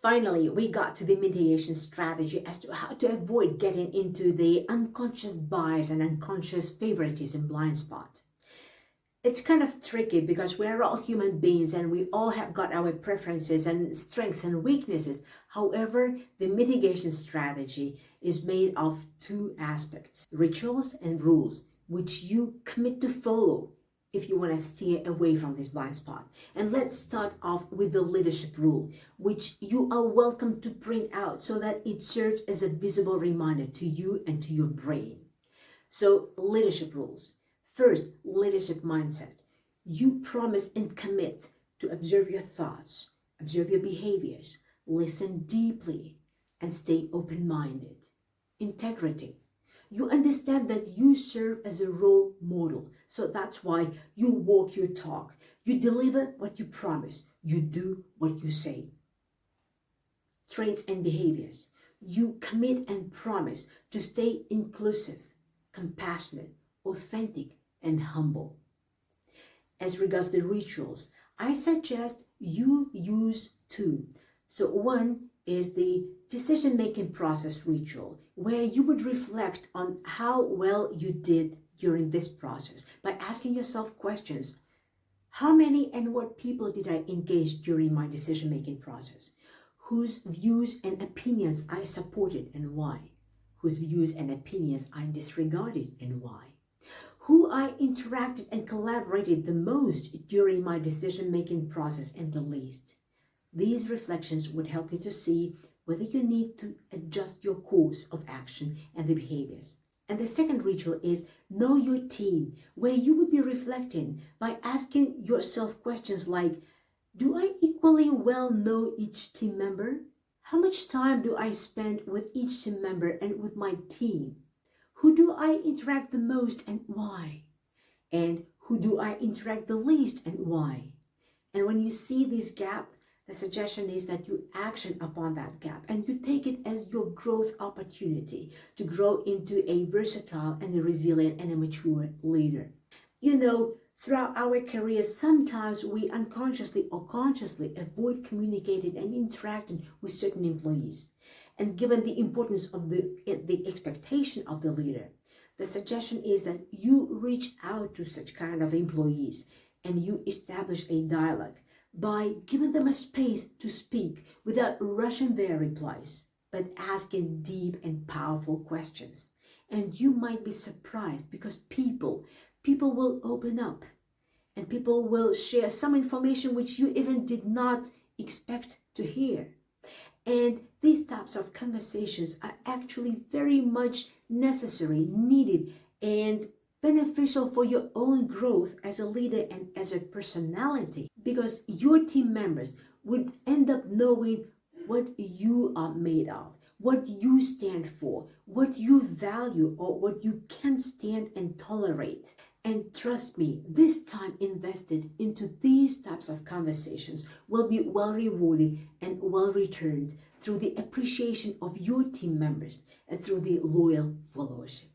Finally, we got to the mitigation strategy as to how to avoid getting into the unconscious bias and unconscious favoritism blind spot. It's kind of tricky because we're all human beings and we all have got our preferences and strengths and weaknesses. However, the mitigation strategy is made of two aspects: rituals and rules, which you commit to follow if you want to steer away from this blind spot. And let's start off with the leadership rule, which you are welcome to print out so that it serves as a visible reminder to you and to your brain. So, leadership rules. First, leadership mindset. You promise and commit to observe your thoughts, observe your behaviors, listen deeply, and stay open-minded. Integrity. You understand that you serve as a role model, so that's why you walk your talk. You deliver what you promise. You do what you say. Traits and behaviors. You commit and promise to stay inclusive, compassionate, authentic, and humble. As regards the rituals, I suggest you use two. So one is the decision-making process ritual, where you would reflect on how well you did during this process by asking yourself questions. How many and what people did I engage during my decision-making process? Whose views and opinions I supported and why? Whose views and opinions I disregarded and why? Who I interacted and collaborated the most during my decision-making process and the least. These reflections would help you to see whether you need to adjust your course of action and the behaviors. And the second ritual is know your team, where you would be reflecting by asking yourself questions like, do I equally well know each team member? How much time do I spend with each team member and with my team? Who do I interact the most and why? And who do I interact the least and why? And when you see this gap, the suggestion is that you action upon that gap and you take it as your growth opportunity to grow into a versatile and a resilient and a mature leader. You know, throughout our careers, sometimes we unconsciously or consciously avoid communicating and interacting with certain employees. And given the importance of the expectation of the leader, the suggestion is that you reach out to such kind of employees and you establish a dialogue by giving them a space to speak without rushing their replies, but asking deep and powerful questions. And you might be surprised because people will open up and people will share some information which you even did not expect to hear. And these types of conversations are actually very much necessary, needed, and beneficial for your own growth as a leader and as a personality, because your team members would end up knowing what you are made of, what you stand for, what you value, or what you can stand and tolerate. And trust me, this time invested into these types of conversations will be well rewarded and well returned through the appreciation of your team members and through the loyal followership.